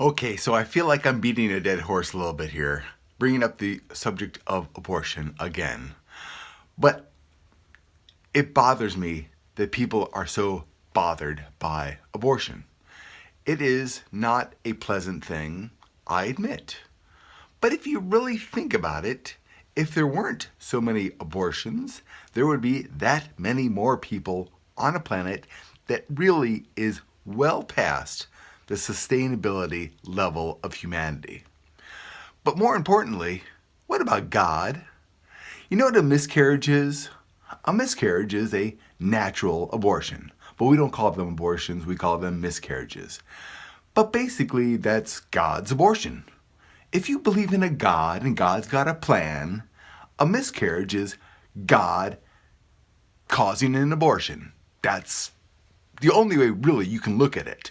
Okay, so I feel like I'm beating a dead horse a little bit here, bringing up the subject of abortion again. But it bothers me that people are so bothered by abortion. It is not a pleasant thing, I admit. But if you really think about it, if there weren't so many abortions, there would be that many more people on a planet that really is well past the sustainability level of humanity. But more importantly, what about God? You know what a miscarriage is? A miscarriage is a natural abortion. But we don't call them abortions, we call them miscarriages. But basically, that's God's abortion. If you believe in a God and God's got a plan, a miscarriage is God causing an abortion. That's the only way really you can look at it.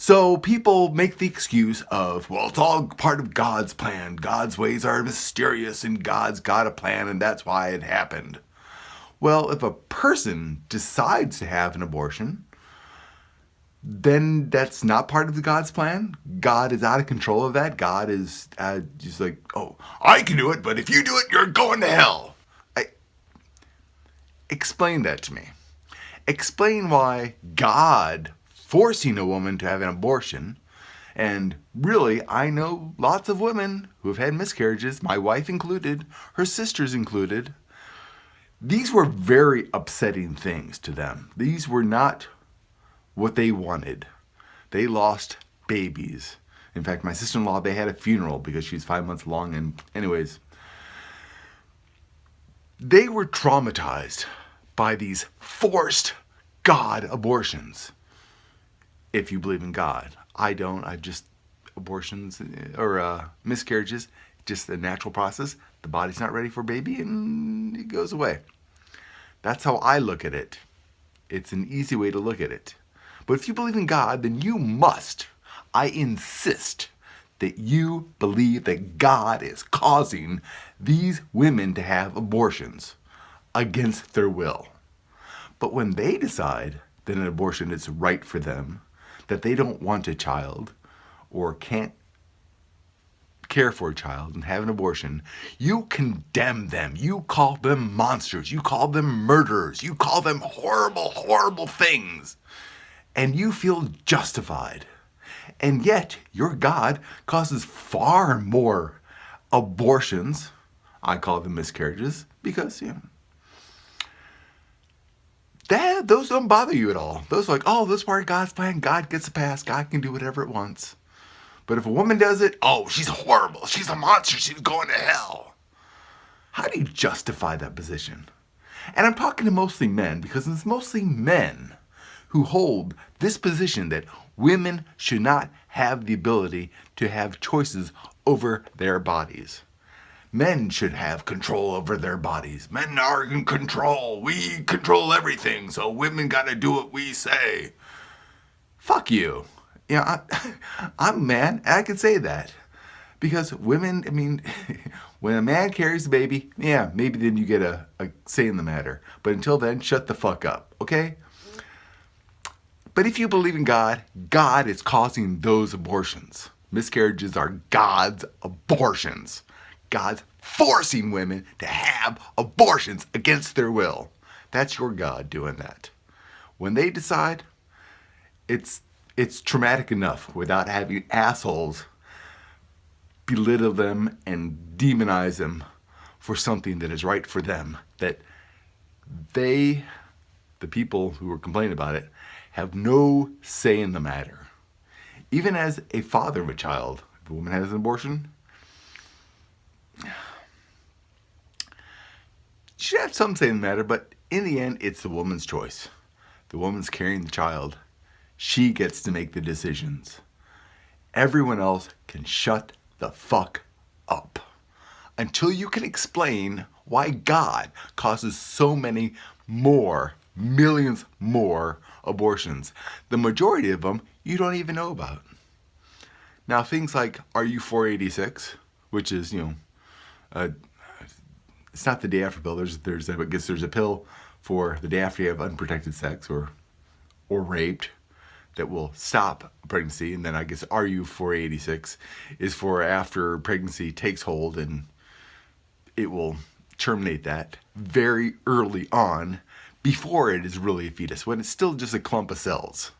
So people make the excuse of, well, it's all part of God's plan. God's ways are mysterious and God's got a plan and that's why it happened. Well, if a person decides to have an abortion, then that's not part of the God's plan. God is out of control of that. God is just like, oh, I can do it, but if you do it, you're going to hell. Explain that to me. Explain why God forcing a woman to have an abortion, and really, I know lots of women who have had miscarriages, my wife included, her sisters included. These were very upsetting things to them. These were not what they wanted. They lost babies. In fact, my sister-in-law, they had a funeral because she was 5 months along, and anyways, they were traumatized by these forced God abortions. If you believe in God. I don't. I just, abortions or miscarriages, just a natural process. The body's not ready for a baby and it goes away. That's how I look at it. It's an easy way to look at it. But if you believe in God, then you must, I insist, that you believe that God is causing these women to have abortions against their will. But when they decide that an abortion is right for them, that they don't want a child or can't care for a child and have an abortion, you condemn them. You call them monsters. You call them murderers. You call them horrible, horrible things. And you feel justified. And yet, your God causes far more abortions. I call them miscarriages because, those don't bother you at all. Those are like, oh, this is part of God's plan. God gets a pass. God can do whatever it wants. But if a woman does it, oh, she's horrible. She's a monster. She's going to hell. How do you justify that position? And I'm talking to mostly men because it's mostly men who hold this position that women should not have the ability to have choices over their bodies. Men should have control over their bodies. Men are in control. We control everything, so women gotta do what we say. Fuck you. I'm a man, and I can say that. Because women, when a man carries a baby, maybe then you get a say in the matter. But until then, shut the fuck up, okay? But if you believe in God, God is causing those abortions. Miscarriages are God's abortions. God's forcing women to have abortions against their will. That's your God doing that. When they decide, it's traumatic enough without having assholes belittle them and demonize them for something that is right for them. That they, the people who are complaining about it, have no say in the matter. Even as a father of a child, if a woman has an abortion, she should have some say in the matter, but in the end, it's the woman's choice. The woman's carrying the child. She gets to make the decisions. Everyone else can shut the fuck up. Until you can explain why God causes so many more, millions more abortions. The majority of them you don't even know about. Now things like RU486, which is, it's not the day after pill. I guess there's a pill for the day after you have unprotected sex or raped. that will stop pregnancy. And then I guess RU486 is for after pregnancy takes hold, and it will terminate that very early on before it is really a fetus, when it's still just a clump of cells.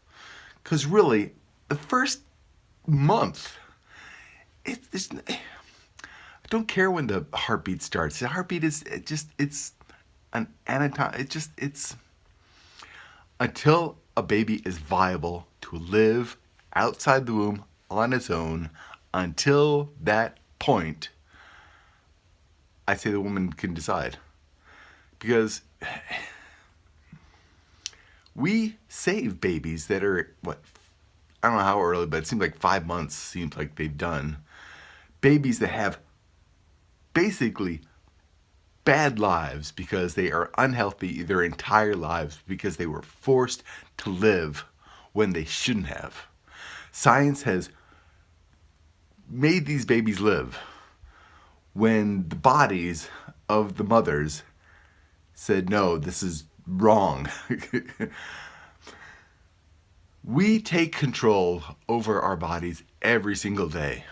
Because really, the first month, I don't care when the heartbeat starts. The heartbeat is it's an it's until a baby is viable to live outside the womb on its own. Until that point, I say the woman can decide. Because we save babies that are, I don't know how early, but it seems like 5 months seems like they've done. Babies that have basically bad lives because they are unhealthy their entire lives because they were forced to live when they shouldn't have. Science has made these babies live when the bodies of the mothers said, no, this is wrong. We take control over our bodies every single day,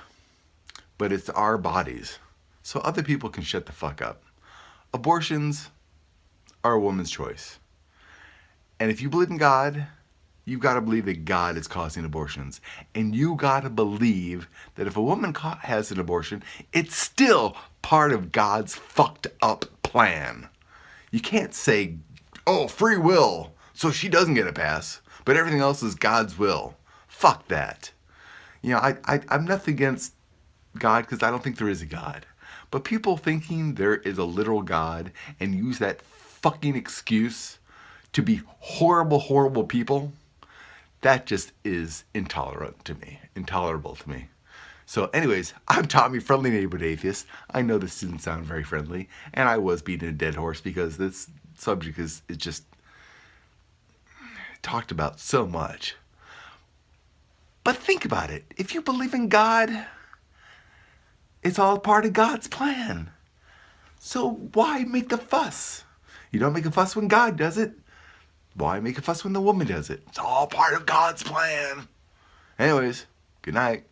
but it's our bodies. So other people can shut the fuck up. Abortions are a woman's choice. And if you believe in God, you've got to believe that God is causing abortions. And you got to believe that if a woman has an abortion, it's still part of God's fucked up plan. You can't say, oh, free will, so she doesn't get a pass, but everything else is God's will. Fuck that. You know, I'm nothing against God because I don't think there is a God. But people thinking there is a literal God and use that fucking excuse to be horrible, horrible people, that just is intolerable to me. So anyways, I'm Tommy, friendly neighborhood atheist. I know this didn't sound very friendly, and I was beating a dead horse because this subject is just talked about so much. But think about it. If you believe in God, it's all part of God's plan. So why make the fuss? You don't make a fuss when God does it. Why make a fuss when the woman does it? It's all part of God's plan. Anyways, good night.